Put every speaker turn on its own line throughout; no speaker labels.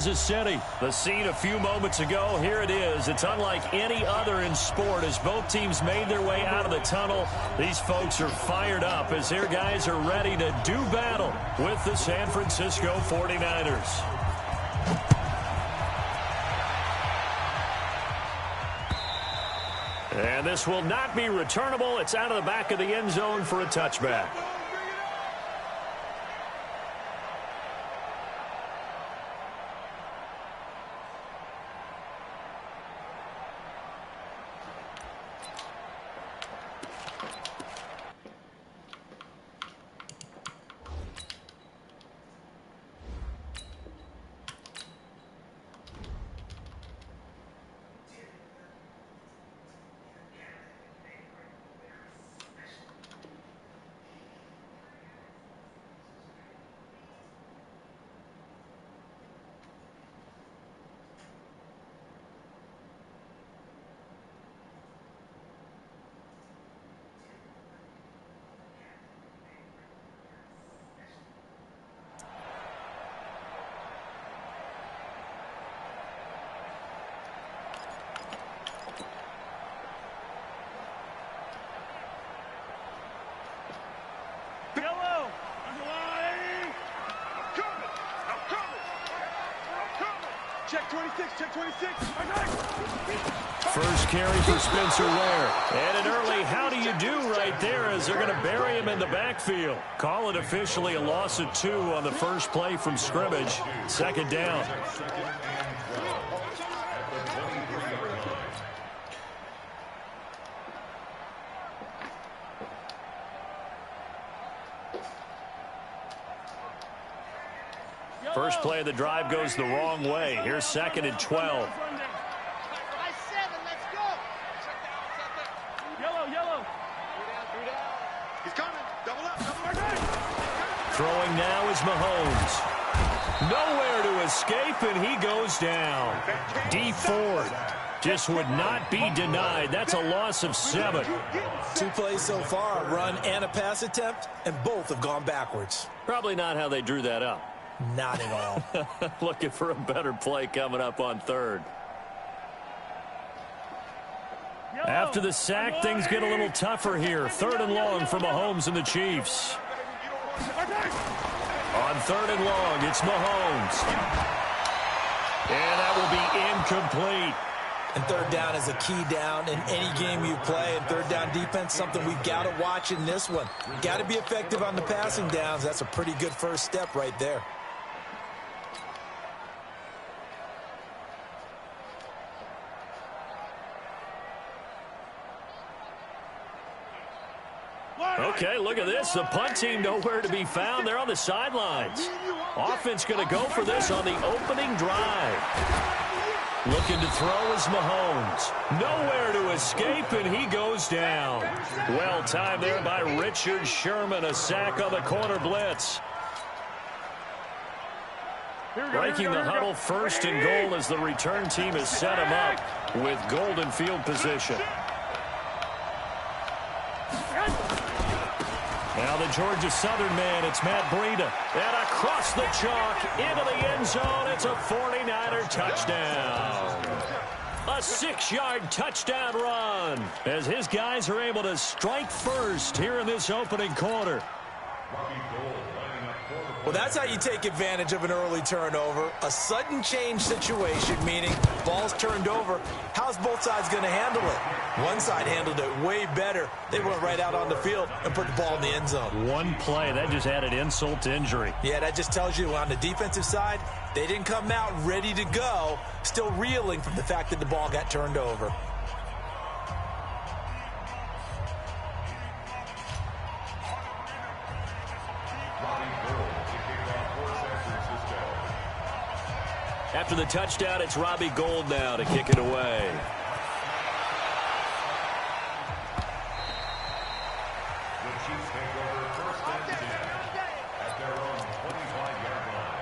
City. The scene a few moments ago, here it is. It's unlike any other in sport as both teams made their way out of the tunnel. These folks are fired up as their guys are ready to do battle with the San Francisco 49ers. And this will not be returnable. It's out of the back of the end zone for a touchback.
Check 26, check 26.
First carry for Spencer Ware. And an early how do you do right there as they're going to bury him in the backfield. Call it officially a loss of 2 on the first play from scrimmage. Second down. First play of the drive goes the wrong way. Here's 2nd and 12.
Yellow. He's coming. Double up.
Throwing now is Mahomes. Nowhere to escape, and he goes down. D Ford just would not be denied. That's a loss of 7.
2 plays so far, a run and a pass attempt, and both have gone backwards.
Probably not how they drew that up.
Not at all.
Looking for a better play coming up on 3rd. After the sack, things get a little tougher here. 3rd and long for Mahomes and the Chiefs. On 3rd and long, it's Mahomes. And that will be incomplete.
And 3rd down is a key down in any game you play. And 3rd down defense, something we've got to watch in this one. Got to be effective on the passing downs. That's a pretty good first step right there.
Okay, look at this. The punt team nowhere to be found. They're on the sidelines. Offense going to go for this on the opening drive. Looking to throw is Mahomes. Nowhere to escape, and he goes down. Well timed there by Richard Sherman. A sack on the corner blitz. Breaking the huddle, 1st and goal as the return team has set him up with golden field position. Now the Georgia Southern man, it's Matt Breida. And across the chalk, into the end zone, it's a 49er touchdown. A 6-yard touchdown run as his guys are able to strike first here in this opening quarter.
Well, that's how you take advantage of an early turnover. A sudden change situation, meaning ball's turned over. How's both sides going to handle it? One side handled it way better. They went right out on the field and put the ball in the end zone.
One play, that just added insult to injury.
Yeah, that just tells you on the defensive side, they didn't come out ready to go, still reeling from the fact that the ball got turned over.
After the touchdown, it's Robbie Gould now to kick it away.
The Chiefs take over 1st and 10 at their own 25-yard line.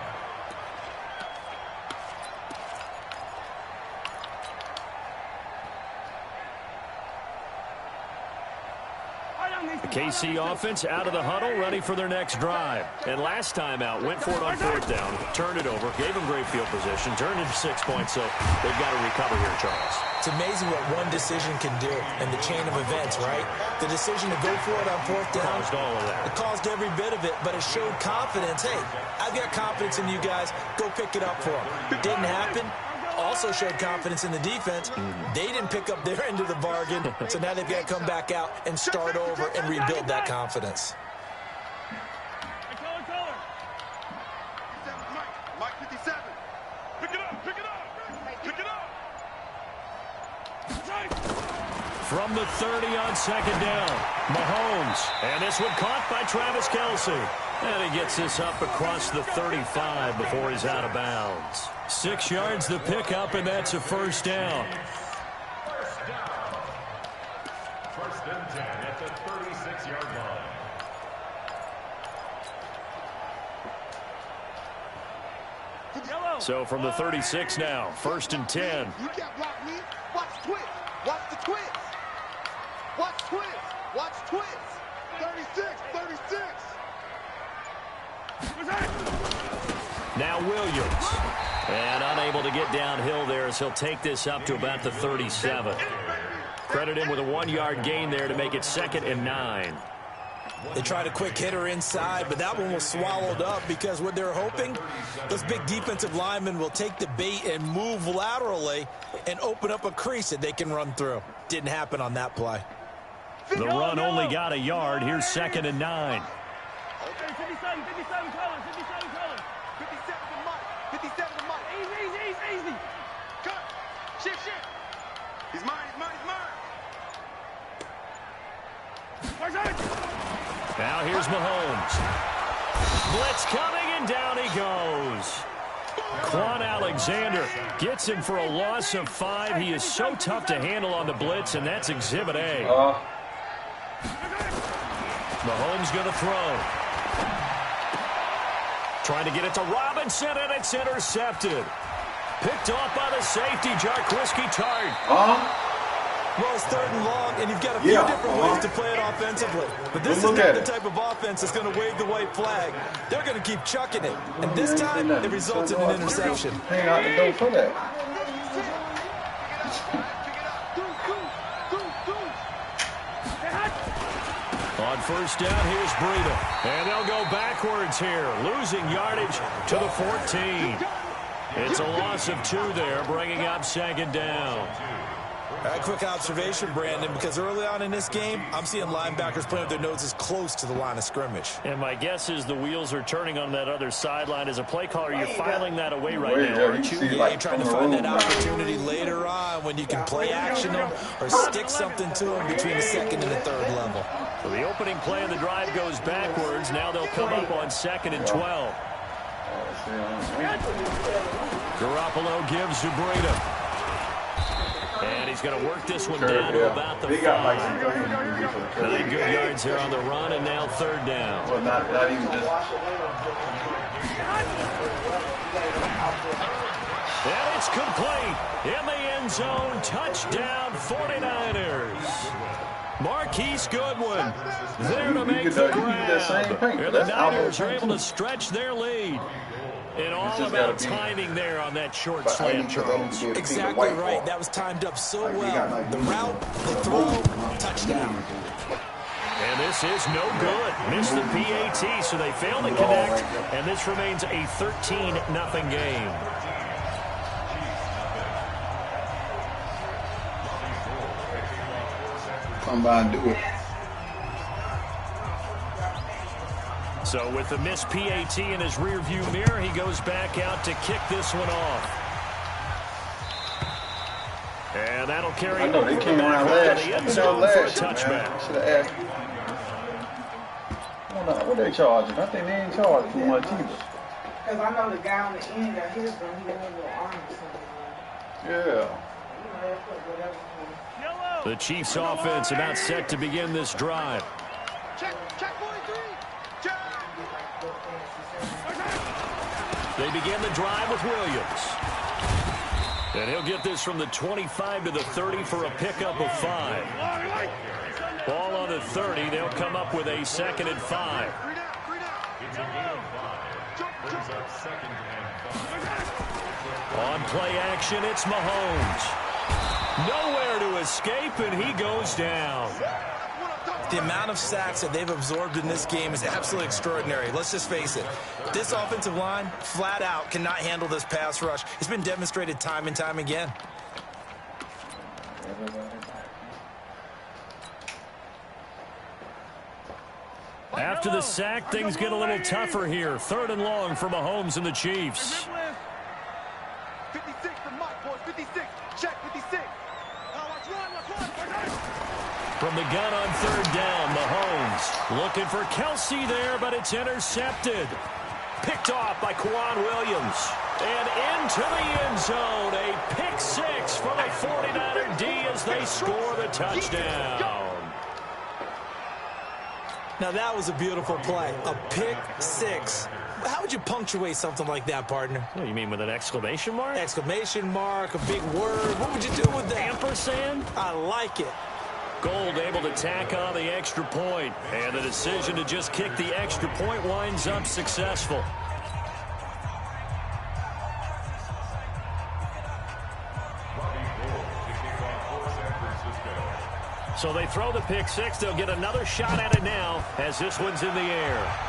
KC offense out of the huddle, ready for their next drive. And last time out, went for it on 4th down, turned it over, gave them great field position, turned into 6 points, so they've got to recover here, Charles.
It's amazing what one decision can do in the chain of events, right? The decision to go for it on 4th down.
Caused all of that.
It caused every bit of it, but it showed confidence. Hey, I've got confidence in you guys. Go pick it up for them. Didn't happen. Also showed confidence in the defense. They didn't pick up their end of the bargain, so now they've got to come back out and start over and rebuild that confidence.
Mike 57. Pick it up, pick it up, pick it up.
From the 30 on 2nd down, Mahomes. And this one caught by Travis Kelce. And he gets this up across the 35 before he's out of bounds. 6 yards the pickup, and that's a 1st down.
First and 10 at the 36-yard line.
So from the 36 now, 1st and 10.
You can't block me. Watch twist. Watch the twist. Watch twist. Watch twist. 36, 36.
Now Williams. And unable to get downhill there as he'll take this up to about the 37. Credit him with a 1-yard gain there to make it 2nd and 9.
They tried a quick hitter inside, but that one was swallowed up because what they're hoping, those big defensive linemen will take the bait and move laterally and open up a crease that they can run through. Didn't happen on that play.
The run only got a yard. Here's 2nd and 9.
57 colors, 57 colors. 57 to Mike, 57 to Mike. Easy. Cut. Shift. He's mine.
Now here's Mahomes. Blitz coming, and down he goes. Quan Alexander gets him for a loss of 5. He is so tough to handle on the blitz, and that's Exhibit A. Mahomes going to throw. Trying to get it to Robinson, and it's intercepted. Picked off by the safety, Jarquiski Tart.
Well, it's 3rd and long, and you've got a few different ways to play it offensively. But this is not the type of offense that's going to wave the white flag. They're going to keep chucking it. And this time, it results in an interception.
Hang out and don't for that.
On 1st down, here's Breida. And they'll go backwards here, losing yardage to the 14. It's a loss of 2 there, bringing up 2nd down.
A quick observation, Brandon, because early on in this game, I'm seeing linebackers playing with their noses close to the line of scrimmage.
And my guess is the wheels are turning on that other sideline. As a play caller, you're filing that away right now, aren't you?
Yeah, you're trying to find that opportunity later on when you can play action them or stick something to them between the 2nd and the 3rd level.
So the opening play of the drive goes backwards. Now they'll come up on 2nd and 12. Garoppolo gives to Breida. And he's going to work this one down to about the 5. 9 good yards there on the run, and now 3rd down.
Well, not even just.
And it's complete. In the end zone, touchdown 49ers. Marquise Goodwin there to make the grab. And the Niners are able to stretch their lead. And all about timing there on that short slant, Charles.
Exactly right. That was timed up so well. The route, the throw, touchdown.
And this is no good. Missed the PAT, so they fail to connect. And this remains a 13-0 game.
Come by and do it.
So with the missed PAT in his rearview mirror, he goes back out to kick this one off. And that'll carry
I know they came around last.
the end zone for a touchback.
Should have asked. I don't know what they charging. I think they ain't charging too much either.
Because I know the guy on the end got his gun. He got a little arm or something.
Yeah.
The Chiefs offense about set to begin this drive.
Check 43. Check.
They begin the drive with Williams. And he'll get this from the 25 to the 30 for a pickup of 5. Ball on the 30. They'll come up with a 2nd and 5.
It's a gain of 5. Brings up 2nd and 5.
On play action, it's Mahomes. Nowhere to escape, and he goes down.
The amount of sacks that they've absorbed in this game is absolutely extraordinary. Let's just face it. This offensive line, flat out, cannot handle this pass rush. It's been demonstrated time and time again.
After the sack, things get a little tougher here. 3rd and long for Mahomes and the Chiefs.
56 for Mike, boys. 56. Check 56.
From the gun on 3rd down, Mahomes looking for Kelsey there, but it's intercepted. Picked off by Kwan Williams. And into the end zone. A pick 6 for the 49er D as they score the touchdown.
Now, that was a beautiful play. A pick 6. How would you punctuate something like that, partner?
What do you mean, with an exclamation mark?
Exclamation mark, a big word. What would you do with that?
Ampersand?
I like it.
Gold able to tack on the extra point. And the decision to just kick the extra point winds up successful. So they throw the pick 6. They'll get another shot at it now as this one's in the air.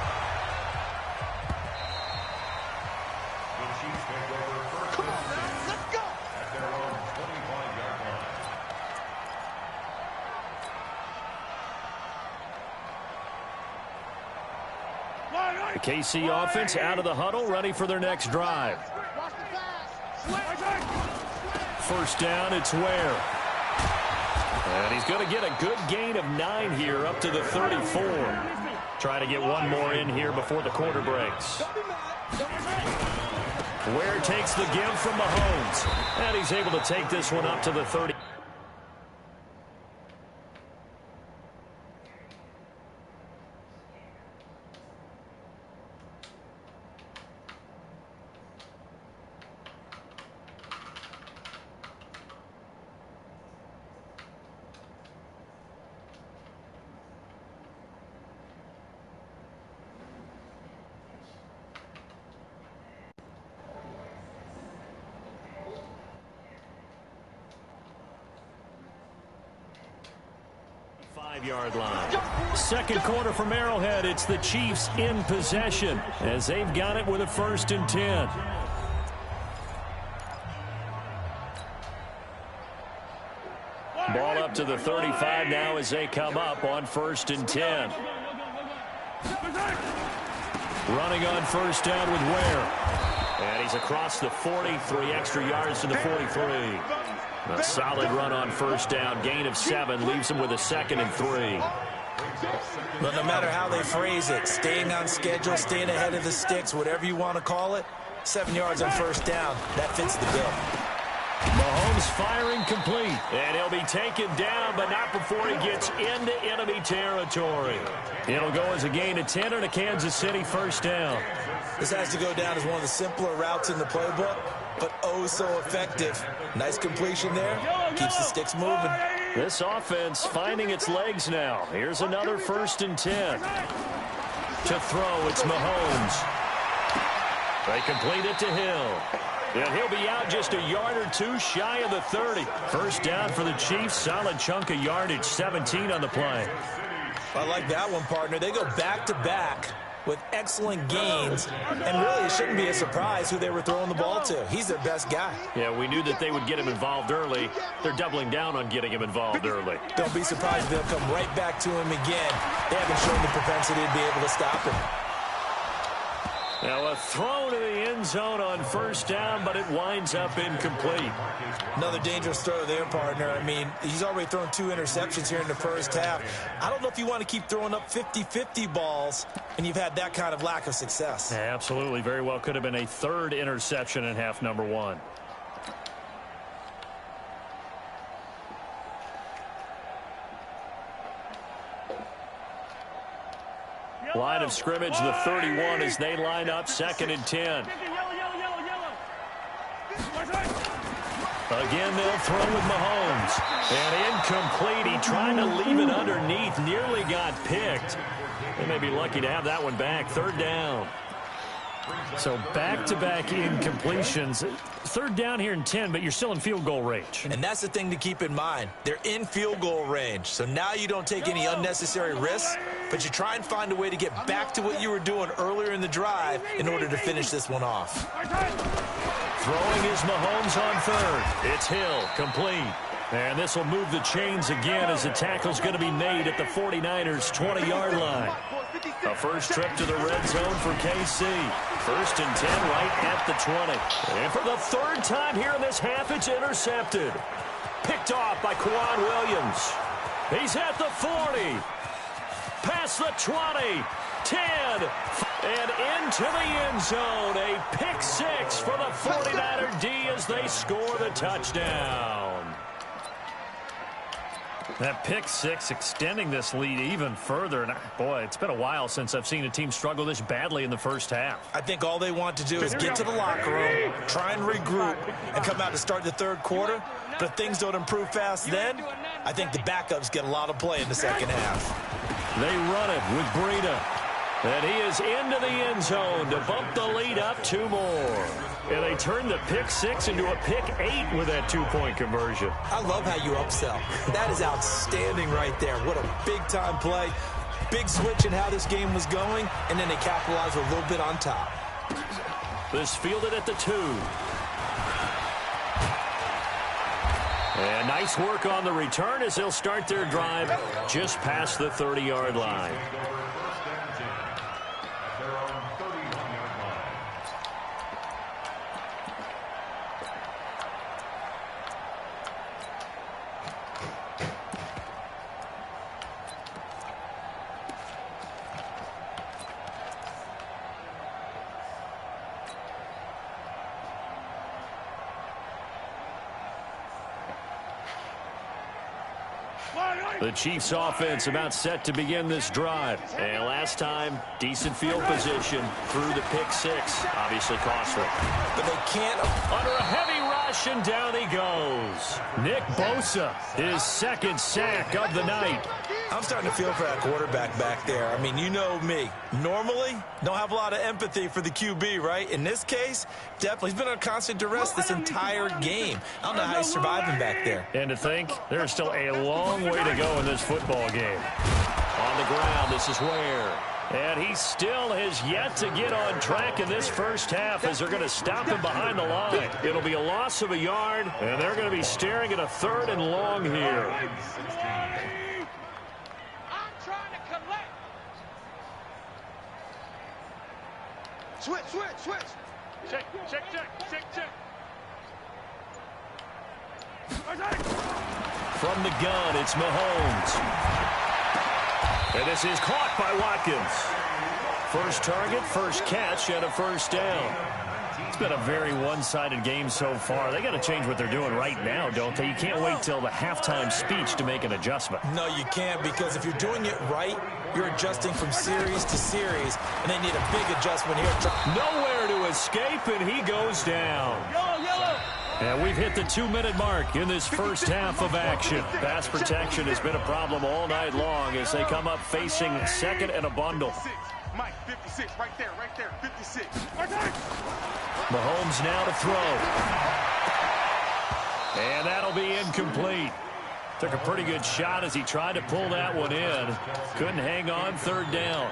The KC offense out of the huddle, ready for their next drive. 1st down, it's Ware. And he's going to get a good gain of 9 here up to the 34. Trying to get one more in here before the quarter breaks. Ware takes the give from Mahomes. And he's able to take this one up to the 30. Yard line. 2nd quarter from Arrowhead. It's the Chiefs in possession as they've got it with a 1st and 10. Ball up to the 35 now as they come up on 1st and 10. Running on 1st down with Ware. And he's across the 40, 3 extra yards to the 43. A solid run on 1st down. Gain of 7 leaves him with a 2nd and 3.
But no matter how they phrase it, staying on schedule, staying ahead of the sticks, whatever you want to call it, 7 yards on 1st down, that fits the bill.
Mahomes firing complete. And he'll be taken down, but not before he gets into enemy territory. It'll go as a gain of 10 and a Kansas City 1st down.
This has to go down as one of the simpler routes in the playbook, but oh so effective. Nice completion there. Keeps the sticks moving.
This offense finding its legs now. Here's another 1st and 10. To throw, it's Mahomes. They complete it to Hill. And he'll be out just a yard or 2 shy of the 30. 1st down for the Chiefs. Solid chunk of yardage. 17 on the play.
I like that one, partner. They go back-to-back with excellent gains, and really it shouldn't be a surprise who they were throwing the ball to. He's their best guy.
Yeah, we knew that they would get him involved early. They're doubling down on getting him involved early.
Don't be surprised if they'll come right back to him again. They haven't shown the propensity to be able to stop him.
Now a throw to the end zone on 1st down, but it winds up incomplete.
Another dangerous throw there, partner. I mean, he's already thrown 2 interceptions here in the 1st half. I don't know if you want to keep throwing up 50-50 balls, and you've had that kind of lack of success.
Yeah, absolutely. Very well could have been a 3rd interception in half number 1. Line of scrimmage, the 31 as they line up 2nd and 10. Again, they'll throw with Mahomes. And incomplete. He tried to leave it underneath. Nearly got picked. They may be lucky to have that one back. Third down. So back-to-back incompletions. Third down here in 10, but you're still in field goal range.
And that's the thing to keep in mind. They're in field goal range. So now you don't take any unnecessary risks, but you try and find a way to get back to what you were doing earlier in the drive in order to finish this one off.
Throwing is Mahomes on third. It's Hill, complete. And this will move the chains again as the tackle's going to be made at the 49ers' 20-yard line. A first trip to the red zone for KC. First and 10 right at the 20. And for the third time here in this half, it's intercepted. Picked off by Kwan Williams. He's at the 40. Past the 20. 10. And into the end zone. A pick six for the 49er D as they score the touchdown. That pick six extending this lead even further. And boy, it's been a while since I've seen a team struggle this badly in the first half.
I think all they want to do is get to the locker room, try and regroup, and come out to start the third quarter. But if things don't improve fast then, I think the backups get a lot of play in the second half.
They run it with Breida. And he is into the end zone to bump the lead up two more. And they turn the pick six into a pick eight with that two-point conversion.
I love how you upsell. That is outstanding right there. What a big-time play. Big switch in how this game was going, and then they capitalized a little bit on top.
This fielded at the 2. And nice work on the return as they'll start their drive just past the 30-yard line. The Chiefs offense about set to begin this drive. And last time, decent field position through the pick six. Obviously costly.
But they can't.
Under a heavy rush, and down he goes. Nick Bosa, his second sack of the night.
I'm starting to feel for that quarterback back there. I mean, you know me. Normally, don't have a lot of empathy for the QB, right? In this case, definitely. He's been on constant duress this entire game. I don't know how he's surviving back there.
And to think, there's still a long way to go in this football game. On the ground, this is Ware. And he still has yet to get on track in this first half as they're going to stop him behind the line. It'll be a loss of a yard, and they're going to be staring at a 3rd and long here.
Switch. Check.
From the gun, it's Mahomes. And this is caught by Watkins. First target, first catch, and a first down. It's been a very one-sided game so far. They got to change what they're doing right now, don't they? You can't wait till the halftime speech to make an adjustment.
No, you can't, because if you're doing it right, you're adjusting from series to series, and they need a big adjustment here.
Nowhere to escape, and he goes down. And we've hit the 2-minute mark in this first half of action. Pass protection has been a problem all night long as they come up facing second and a bundle.
Mike, 56, right there, 56.
Mahomes now to throw. And that'll be incomplete. Took a pretty good shot as he tried to pull that one in. Couldn't hang on, 3rd down.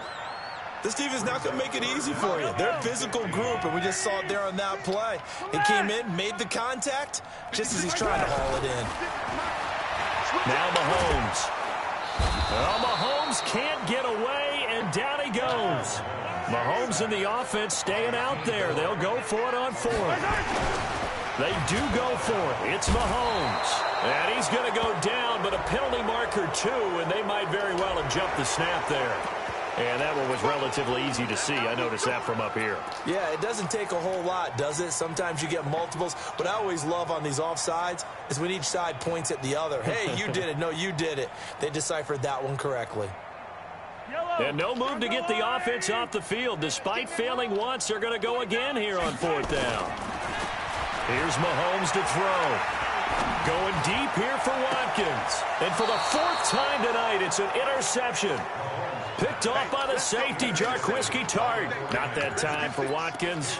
This defense not going to make it easy for you. They're a physical group, and we just saw it there on that play. He came in, made the contact, just as he's trying to haul it in.
Now Mahomes. Well, Mahomes can't get away, and down he goes. Mahomes and the offense staying out there. They'll go for it on 4th. They do go for it. It's Mahomes. And he's going to go down, but a penalty marker too, and they might very well have jumped the snap there. And that one was relatively easy to see. I noticed that from up here.
Yeah, it doesn't take a whole lot, does it? Sometimes you get multiples. What I always love on these offsides is when each side points at the other. Hey, you did it. No, you did it. They deciphered that one correctly.
And no move to get the offense off the field. Despite failing once, they're going to go again here on 4th down. Here's Mahomes to throw. Going deep here for Watkins. And for the 4th time tonight, it's an interception. Picked off by the safety, Jarquiski Tart. Not that time for Watkins.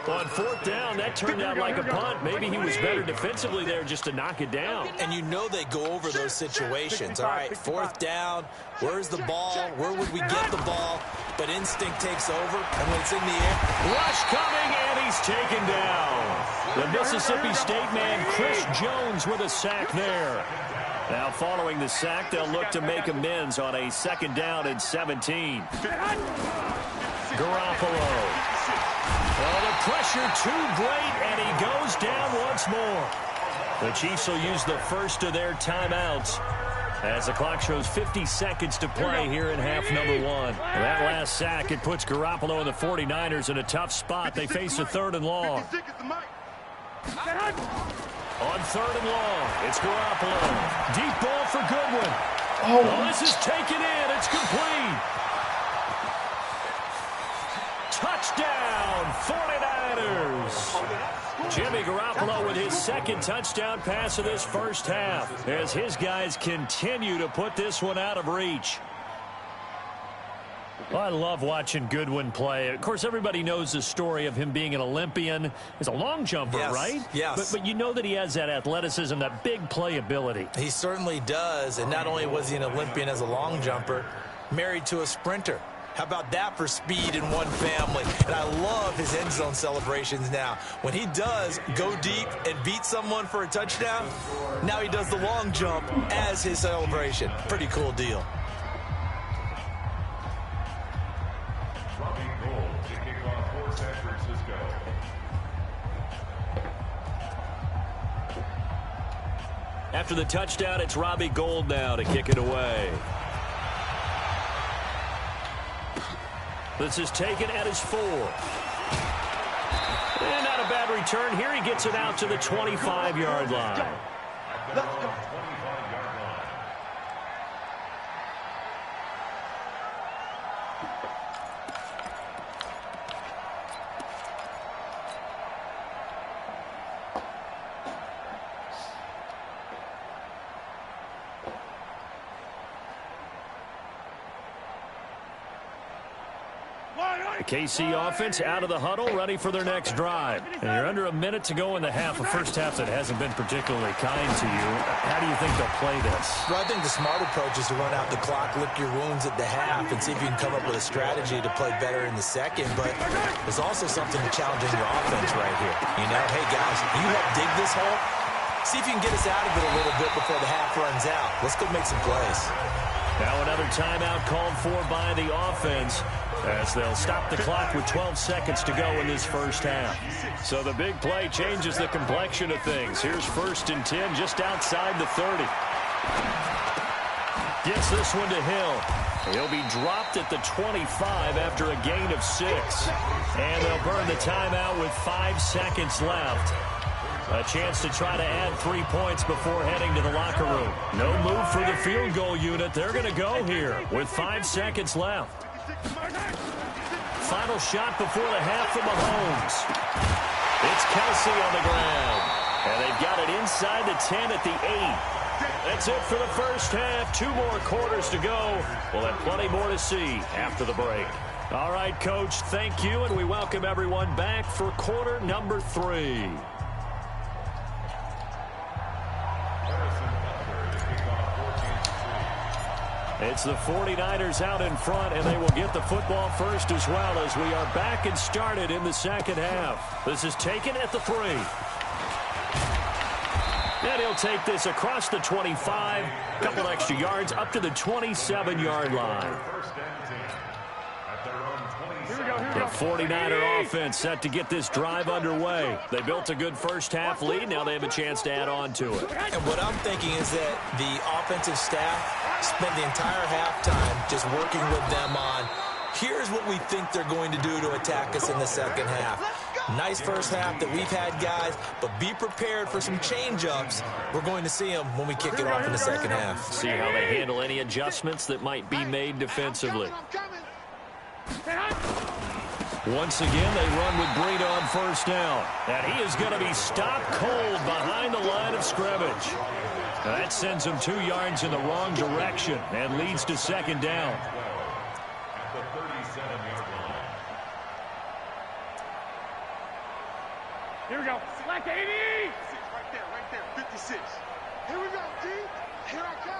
On 4th down, that turned out like a punt. Maybe he was better defensively there just to knock it down.
And you know they go over those situations. All right, 4th down, where's the ball? Where would we get the ball? But instinct takes over, and when it's in the air,
rush coming, and he's taken down. The Mississippi State man, Chris Jones, with a sack there. Now following the sack, they'll look to make amends on a 2nd down and 17. Garoppolo. Oh, the pressure too great, and he goes down once more. The Chiefs will use the first of their timeouts as the clock shows 50 seconds to play here in half number 1. That last sack, it puts Garoppolo and the 49ers in a tough spot. They face a 3rd and long. On 3rd and long, it's Garoppolo. Deep ball for Goodwin. Oh, this is taken in. It's complete. Touchdown, 49ers. Jimmy Garoppolo with his 2nd touchdown pass of this first half as his guys continue to put this one out of reach. Well, I love watching Goodwin play. Of course, everybody knows the story of him being an Olympian. He's a long jumper, right?
Yes.
But you know that he has that athleticism, that big playability.
He certainly does. And not only was he an Olympian as a long jumper, married to a sprinter. How about that for speed in one family? And I love his end zone celebrations now. When he does go deep and beat someone for a touchdown, now he does the long jump as his celebration. Pretty cool deal.
After the touchdown, it's Robbie Gould now to kick it away. This is taken at his 4. And not a bad return here. He gets it out to the 25-yard line.
Let's go.
The KC offense out of the huddle, ready for their next drive. And you're under a minute to go in the half, a first half that hasn't been particularly kind to you. How do you think they'll play this?
Well, I think the smart approach is to run out the clock, lick your wounds at the half, and see if you can come up with a strategy to play better in the second. But there's also something challenging your offense right here. You know, hey, guys, you help dig this hole. See if you can get us out of it a little bit before the half runs out. Let's go make some plays.
Now another timeout called for by the offense, as they'll stop the clock with 12 seconds to go in this first half. So the big play changes the complexion of things. Here's 1st and 10 just outside the 30. Gets this one to Hill. He'll be dropped at the 25 after a gain of 6. And they'll burn the timeout with 5 seconds left. A chance to try to add 3 points before heading to the locker room. No move for the field goal unit. They're going to go here with 5 seconds left. Final shot before the half from Mahomes. It's Kelsey on the ground. And they've got it inside the 10 at the 8. That's it for the first half. 2 more quarters to go. We'll have plenty more to see after the break. All right, Coach, thank you, and we welcome everyone back for quarter number 3. It's the 49ers out in front, and they will get the football first as well as we are back and started in the second half. This is taken at the 3. And he'll take this across the 25, a couple extra yards up to the 27-yard line. The 49er offense set to get this drive underway. They built a good first half lead. Now they have a chance to add on to it.
And what I'm thinking is that the offensive staff spent the entire halftime just working with them on, here's what we think they're going to do to attack us in the second half. Nice first half that we've had, guys, but be prepared for some change-ups. We're going to see them when we kick it off in the second half.
See how they handle any adjustments that might be made defensively. Once again, they run with Breida on first down. And he is going to be stopped cold behind the line of scrimmage. Now that sends him 2 yards in the wrong direction and leads to second down.
At the 37-yard line.
Here we go. Select 80. Right there. 56. Here we go, D. Here I come.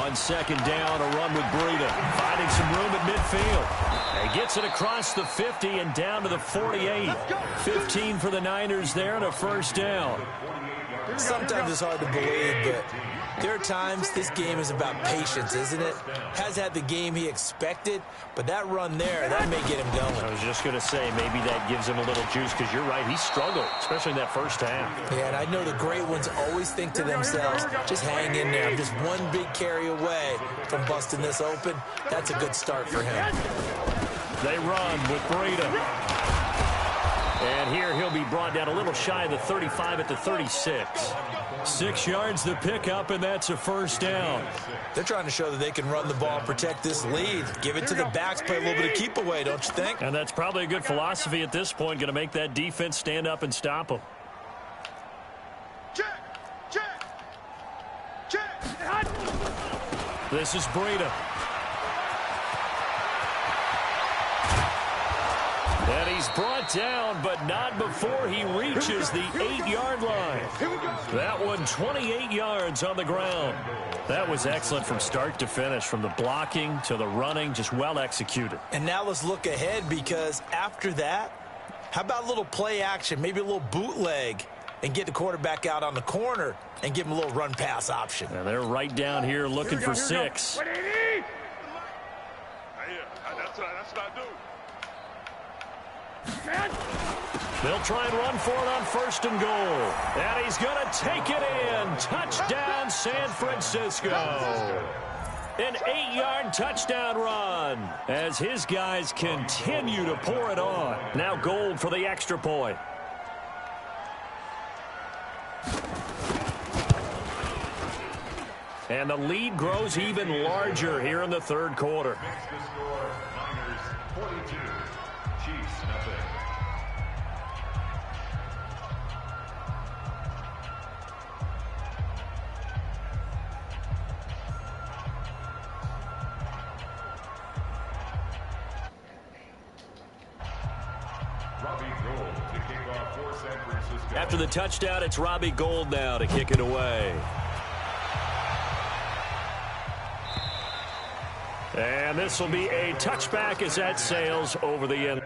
On second down, a run with Breida, finding some room at midfield. He gets it across the 50 and down to the 48. 15 for the Niners there and a first down.
Sometimes it's hard to believe, but there are times this game is about patience, isn't it? Has had the game he expected, but that run there, that may get him going.
I was just going to say, maybe that gives him a little juice, because you're right, he struggled, especially in that first half.
Yeah, and I know the great ones always think to themselves, just hang in there. I'm just one big carry away from busting this open. That's a good start for him.
They run with Breida. And here he'll be brought down a little shy of the 35 at the 36. 6 yards the pickup, and that's a first down.
They're trying to show that they can run the ball and protect this lead. Give it to the backs, play a little bit of keep away, don't you think?
And that's probably a good philosophy at this point, going to make that defense stand up and stop them.
Check.
This is Breida. And he's brought down, but not before he reaches the 8-yard line. That one, 28 yards on the ground. That was excellent from start to finish, from the blocking to the running, just well executed.
And now let's look ahead, because after that, how about a little play action, maybe a little bootleg, and get the quarterback out on the corner and give him a little run-pass option.
And they're right down here looking for 6.
That's what I do.
They'll try and run for it on first and goal. And he's going to take it in. Touchdown, San Francisco. An 8-yard touchdown run as his guys continue to pour it on. Now Gold for the extra point. And the lead grows even larger here in the third quarter.
Makes the score Niners 42, Chiefs nothing. Robbie Gould to kick off for San Francisco.
After the touchdown, it's Robbie Gould now to kick it away. And this will be a touchback as that sails over the end.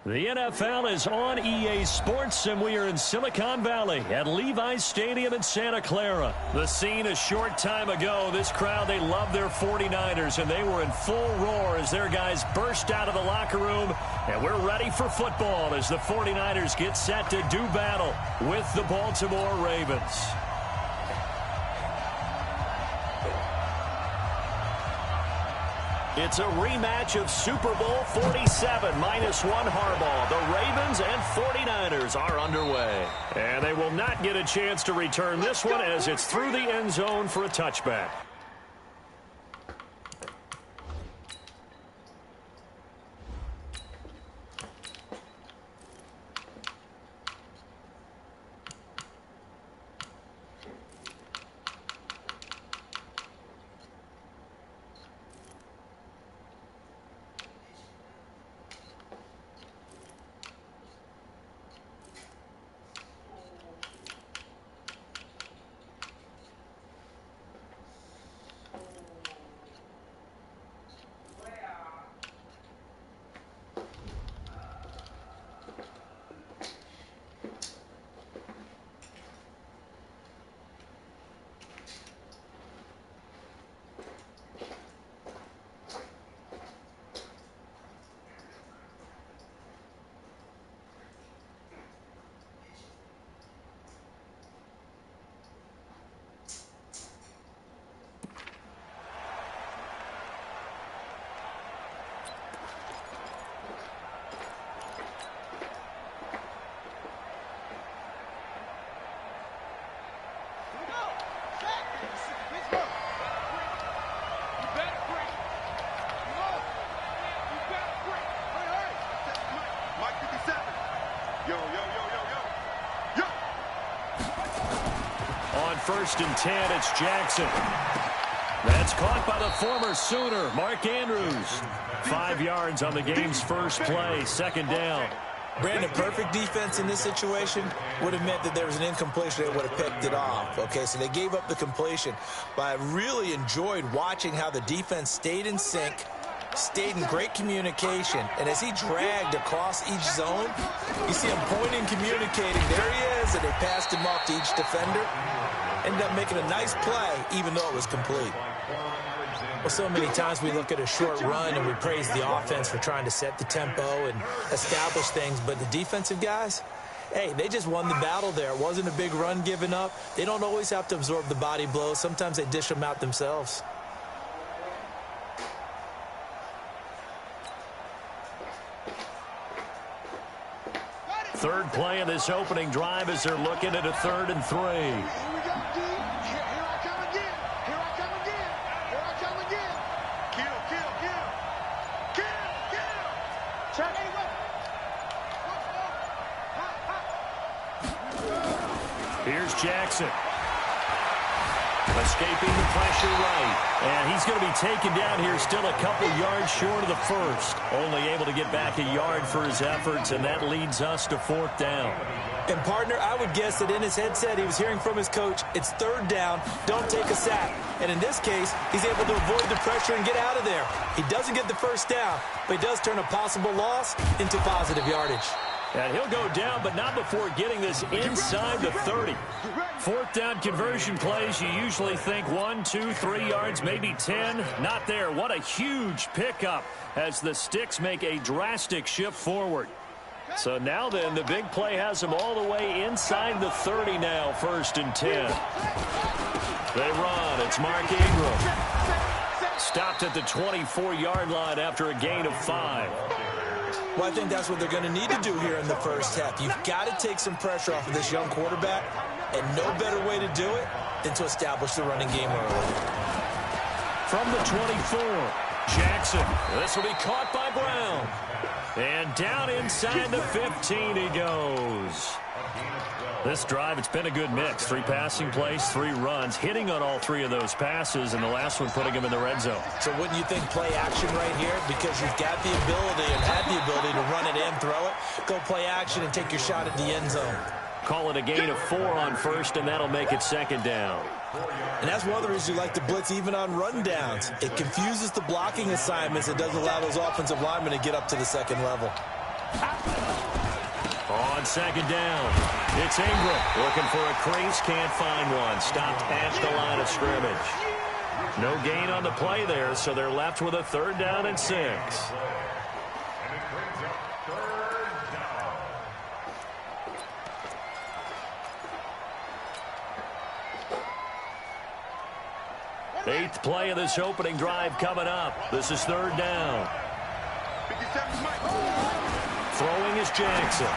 The NFL is on EA Sports, and we are in Silicon Valley at Levi's Stadium in Santa Clara. The scene a short time ago. This crowd, they love their 49ers, and they were in full roar as their guys burst out of the locker room. And we're ready for football as the 49ers get set to do battle with the Baltimore Ravens. It's a rematch of Super Bowl 47 minus one Harbaugh. The Ravens and 49ers are underway. And they will not get a chance to return this one as it's through the end zone for a touchback. First and 10, it's Jackson. That's caught by the former Sooner, Mark Andrews. 5 yards on the game's first play, second down.
Brandon, perfect defense in this situation would have meant that there was an incompletion. They would have picked it off. Okay, so they gave up the completion. But I really enjoyed watching how the defense stayed in sync, stayed in great communication. And as he dragged across each zone, you see him pointing, communicating. There he is, and they passed him off to each defender. Ended up making a nice play, even though it was complete. Well, so many times we look at a short run and we praise the offense for trying to set the tempo and establish things. But the defensive guys, hey, they just won the battle there. It wasn't a big run given up. They don't always have to absorb the body blows. Sometimes they dish them out themselves.
Third play of this opening drive as they're looking at a 3rd and 3. Here's Jackson. Escaping the pressure right. And he's going to be taken down here still a couple yards short of the first. Only able to get back a yard for his efforts, and that leads us to 4th down.
And, partner, I would guess that in his headset he was hearing from his coach, it's 3rd down, don't take a sack. And in this case, he's able to avoid the pressure and get out of there. He doesn't get the first down, but he does turn a possible loss into positive yardage.
And he'll go down, but not before getting this inside the 30. 4th down conversion plays, you usually think 1, 2, 3 yards, maybe 10. Not there. What a huge pickup as the Sticks make a drastic shift forward. So now then, the big play has them all the way inside the 30 now, 1st and 10. They run. It's Mark Ingram. Stopped at the 24-yard line after a gain of 5.
Well, I think that's what they're going to need to do here in the first half. You've got to take some pressure off of this young quarterback, and no better way to do it than to establish the running game early.
From the 24, Jackson. This will be caught by Brown. And down inside the 15 he goes. This drive, it's been a good mix. 3 passing plays, 3 runs, hitting on all 3 of those passes, and the last one putting him in the red zone.
So wouldn't you think play action right here? Because you've got the ability and had the ability to run it in, throw it, go play action, and take your shot at the end zone.
Call it a gain of 4 on first, and that'll make it 2nd down.
And that's one of the reasons you like to blitz even on rundowns. It confuses the blocking assignments. It doesn't allow those offensive linemen to get up to the second level.
On second down, it's Ingram looking for a crease, can't find one. Stopped past the line of scrimmage. No gain on the play there, so they're left with a 3rd down and 6.
And it brings up 3rd down.
8th play of this opening drive coming up. This is 3rd down.
57 Mike.
Throwing is Jackson.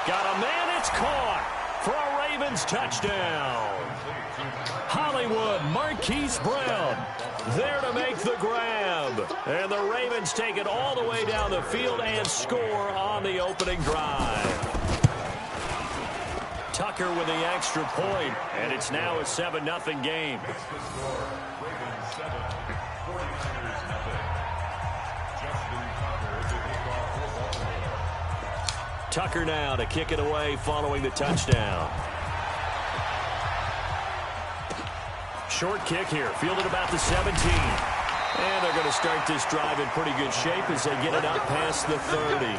Got a man, it's caught for a Ravens touchdown. Hollywood, Marquise Brown there to make the grab. And the Ravens take it all the way down the field and score on the opening drive. Tucker with the extra point, and it's now a 7-0 game.
Ravens 7, 49ers 0. Justin Tucker to kick off football.
Tucker now to kick it away following the touchdown. Short kick here, fielded about the 17. And they're going to start this drive in pretty good shape as they get it up past the 30.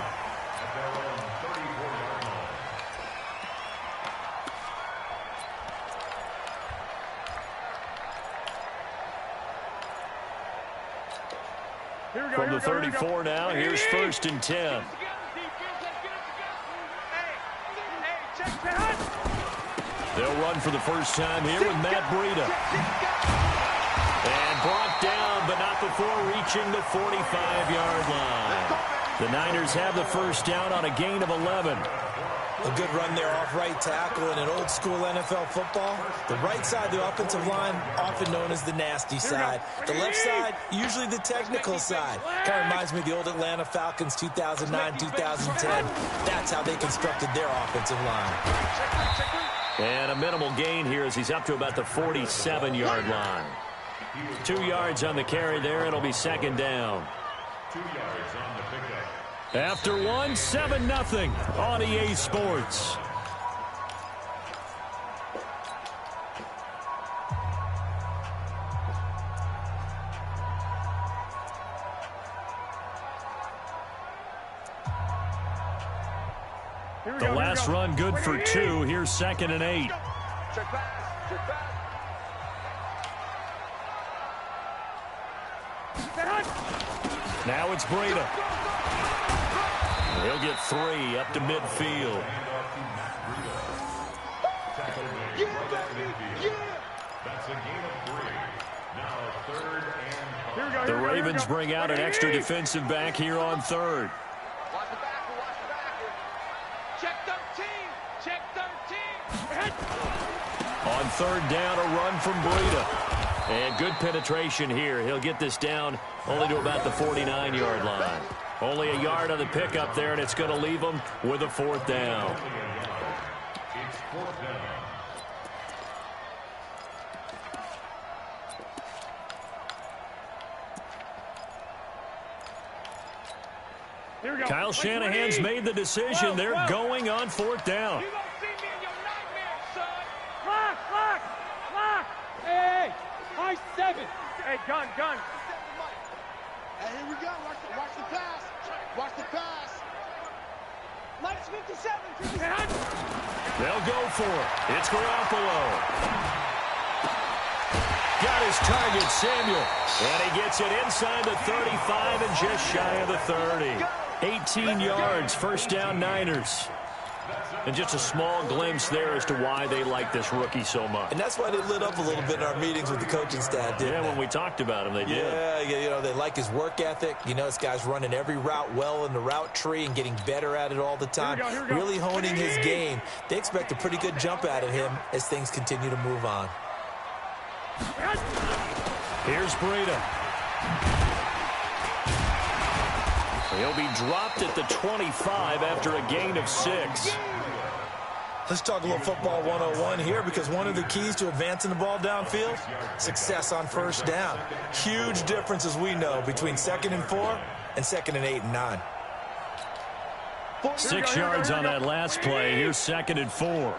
From the 34 now, here's 1st and 10. They'll run for the first time here with Matt Breida. And brought down, but not before reaching the 45-yard line. The Niners have the first down on a gain of 11.
A good run there off right tackle in an old-school NFL football. The right side of the offensive line, often known as the nasty side. The left side, usually the technical side. Kind of reminds me of the old Atlanta Falcons 2009-2010. That's how they constructed their offensive line.
And a minimal gain here as he's up to about the 47-yard line. 2 yards on the carry there. It'll be 2nd down.
2 yards on the pickup.
After 7-0 on EA Sports. The last run good for 2. Here's 2nd and 8.
Check pass. Check pass.
Now it's Breida. He'll get 3 up to midfield.
That's a gain of 3. Now 3rd and 5.
The Ravens bring out an extra defensive back here on 3rd.
Watch the back. Watch the back. Check 13. Check 13.
On 3rd down, a run from Breida. And good penetration here. He'll get this down only to about the 49-yard line. Only a yard on the pickup there, and it's going to leave him with a 4th down.
It's 4th down.
Kyle Shanahan's made the decision. They're going on 4th down.
You gonna see me in your nightmares, son. Lock. Hey, high 7. Hey, gun. Hey, here we go. Watch the pass. Watch the pass. Mike's 57.
They'll go for it. It's Garoppolo. Got his target, Samuel. And he gets it inside the 35 and just shy of the 30. 18 yards, 1st down Niners. And just a small glimpse there as to why they like this rookie so much.
And that's why they lit up a little bit in our meetings with the coaching staff, didn't they?
When we talked about him, they did.
Yeah, you know, they like his work ethic. You know, this guy's running every route well in the route tree and getting better at it all the time. Really honing his game. They expect a pretty good jump out of him as things continue to move on.
Here's Breida. He'll be dropped at the 25 after a gain of 6.
Let's talk a little football 101 here, because one of the keys to advancing the ball downfield, success on 1st down. Huge difference, as we know, between 2nd and 4 and 2nd and 8 and 9.
6 yards on that last play. Here's 2nd and 4.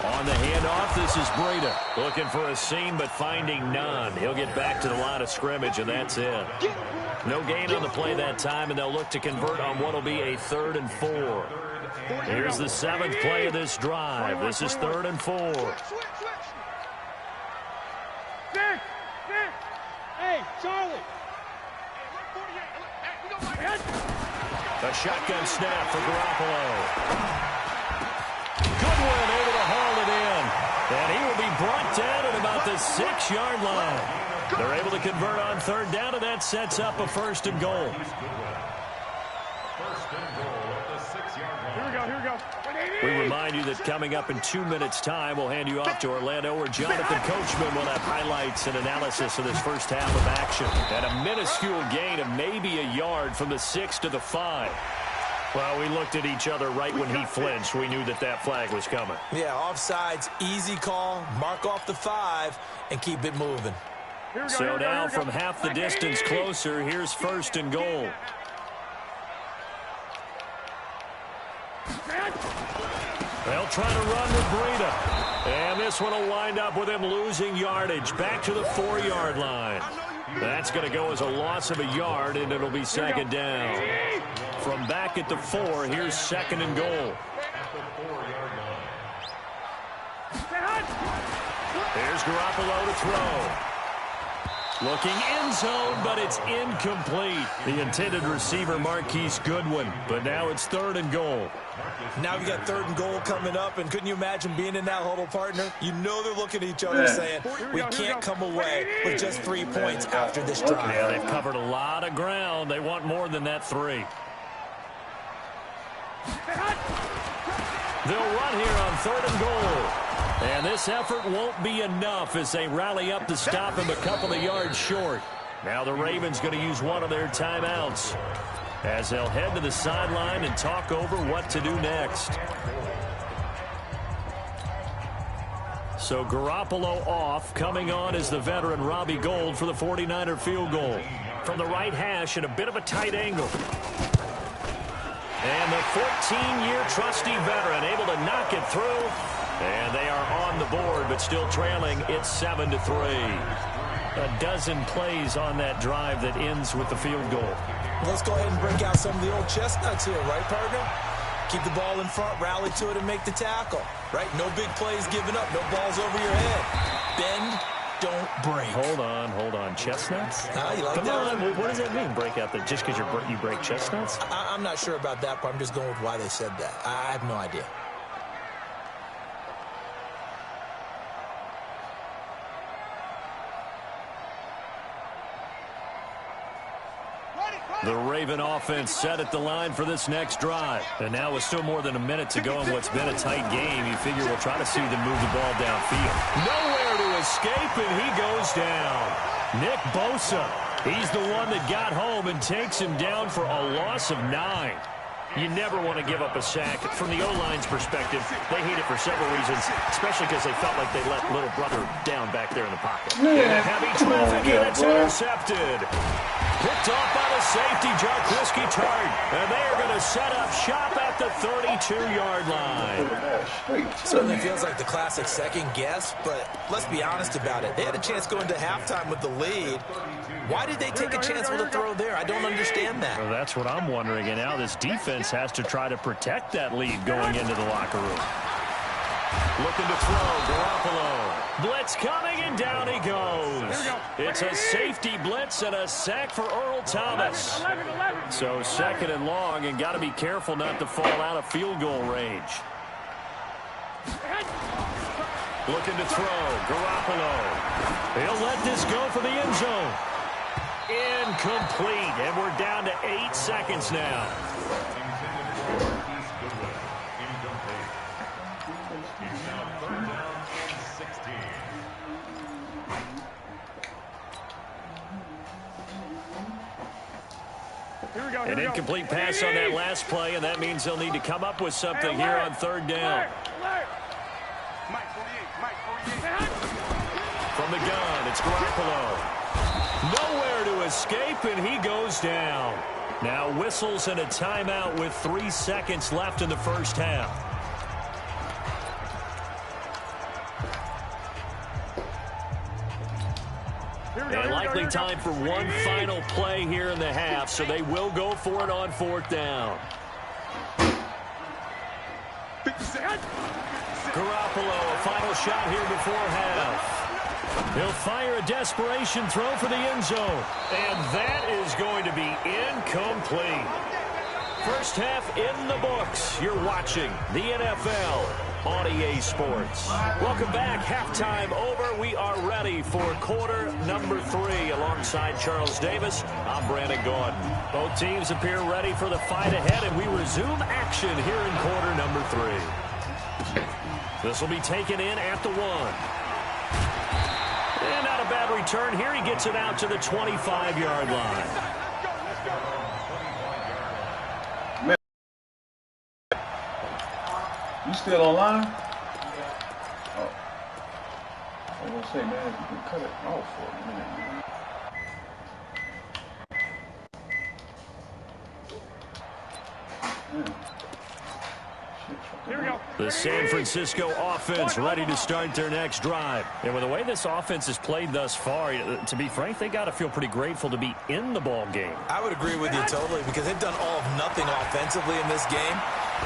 On the handoff, this is Breida. Looking for a seam, but finding none. He'll get back to the line of scrimmage, and that's it. No gain on the play that time, and they'll look to convert on what will be a 3rd and 4. Here's the 7th play of this drive. This is 3rd and 4.
Hey, Charlie.
A shotgun snap for Garoppolo. Goodwin able to haul it in. And he will be brought down at about the 6-yard line. They're able to convert on 3rd down, and that sets up a 1st and goal.
Here we go.
We remind you that coming up in 2 minutes' time, we'll hand you off to Orlando, where Jonathan Coachman will have highlights and analysis of this first half of action. And a minuscule gain of maybe a yard from the 6 to the 5. Well, we looked at each other right when he flinched. We knew that that flag was coming.
Yeah, offsides, easy call, mark off the 5, and keep it moving.
So now from half the distance closer, here's 1st and goal. They'll try to run with Breida. And this one will wind up with him losing yardage back to the 4-yard line. That's going to go as a loss of a yard, and it'll be 2nd down. From back at the 4, here's 2nd and goal. Here's Garoppolo to throw. Looking end zone, but it's incomplete. The intended receiver, Marquise Goodwin. But now it's 3rd and goal.
Now we got 3rd and goal coming up, and couldn't you imagine being in that huddle, partner? You know they're looking at each other saying, we can't come away with just 3 points after this drive.
Yeah, they've covered a lot of ground. They want more than that 3. They'll run here on 3rd and goal. And this effort won't be enough as they rally up to stop him a couple of yards short. Now the Ravens going to use one of their timeouts as they'll head to the sideline and talk over what to do next. So Garoppolo off. Coming on is the veteran Robbie Gould for the 49er field goal. From the right hash at a bit of a tight angle. And the 14-year trusty veteran able to knock it through. And they are on the board, but still trailing. It's 7-3. A dozen plays on that drive that ends with the field goal.
Let's go ahead and break out some of the old chestnuts here, right, partner? Keep the ball in front, rally to it, and make the tackle, right? No big plays given up, no balls over your head. Bend, don't break.
Hold on. Chestnuts?
You like
Come
that?
on, what does that mean, break out the, just because you break chestnuts?
I'm not sure about that, but I'm just going with why they said that. I have no idea.
The Raven offense set at the line for this next drive. And now with still more than a minute to go in what's been a tight game, you figure we'll try to see them move the ball downfield. Nowhere to escape, and he goes down. Nick Bosa, he's the one that got home and takes him down for a loss of 9. You never want to give up a sack. From the O-line's perspective, they hate it for several reasons, especially because they felt like they let little brother down back there in the pocket.
Yeah.
Heavy traffic, and it's intercepted. Picked off by the safety, Jarquiski Tart. And they are going to set up shop at the 32-yard line.
Certainly feels like the classic second guess, but let's be honest about it. They had a chance going to halftime with the lead. Why did they take a chance with a throw there? I don't understand that.
Well, that's what I'm wondering. And now this defense has to try to protect that lead going into the locker room. Looking to throw, Garoppolo. Blitz coming, and down he goes. It's a safety blitz and a sack for Earl Thomas. So 2nd and long, and got to be careful not to fall out of field goal range. Looking to throw, Garoppolo. He'll let this go for the end zone. Incomplete, and we're down to 8 seconds now. An incomplete pass on that last play, and that means they'll need to come up with something here on 3rd down. From the gun, it's Garoppolo. Nowhere to escape, and he goes down. Now whistles and a timeout with 3 seconds left in the first half. And likely time for one final play here in the half, so they will go for it on 4th down. Garoppolo, a final shot here before half. He'll fire a desperation throw for the end zone. And that is going to be incomplete. First half in the books. You're watching the NFL on EA Sports. Welcome back. Halftime over. We are ready for quarter number 3. Alongside Charles Davis, I'm Brandon Gordon. Both teams appear ready for the fight ahead, and we resume action here in quarter number 3. This will be taken in at the 1. And not a bad return here. He gets it out to the 25-yard line.
You still online? Oh. I was gonna say, man, you can cut it off for a minute, man.
Here we go.
The San Francisco offense ready to start their next drive. And with the way this offense has played thus far, to be frank, they got to feel pretty grateful to be in the ball game.
I would agree with you totally, because they've done all of nothing offensively in this game,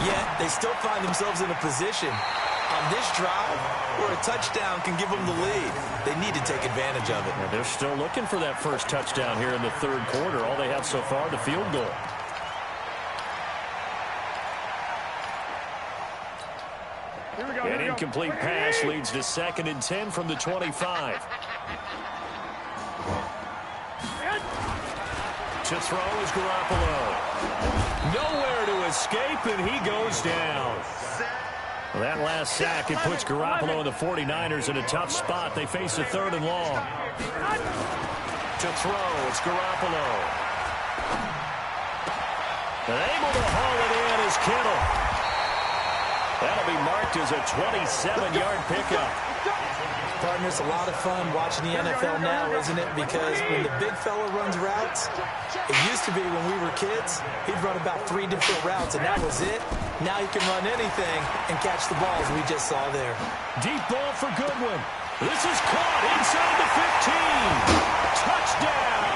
yet they still find themselves in a position on this drive where a touchdown can give them the lead. They need to take advantage of it.
And they're still looking for that first touchdown here in the 3rd quarter. All they have so far, the field goal. An incomplete pass leads to 2nd and 10 from the 25. To throw is Garoppolo. Nowhere to escape, and he goes down. Well, that last sack, it puts Garoppolo and the 49ers in a tough spot. They face a 3rd and long. To throw, it's Garoppolo. And able to haul it in is Kittle. That'll be marked as a 27-yard pickup.
Partner, it's a lot of fun watching the NFL now, isn't it? Because when the big fella runs routes, it used to be when we were kids, he'd run about 3 different routes, and that was it. Now he can run anything and catch the balls we just saw there.
Deep ball for Goodwin. This is caught inside the 15. Touchdown.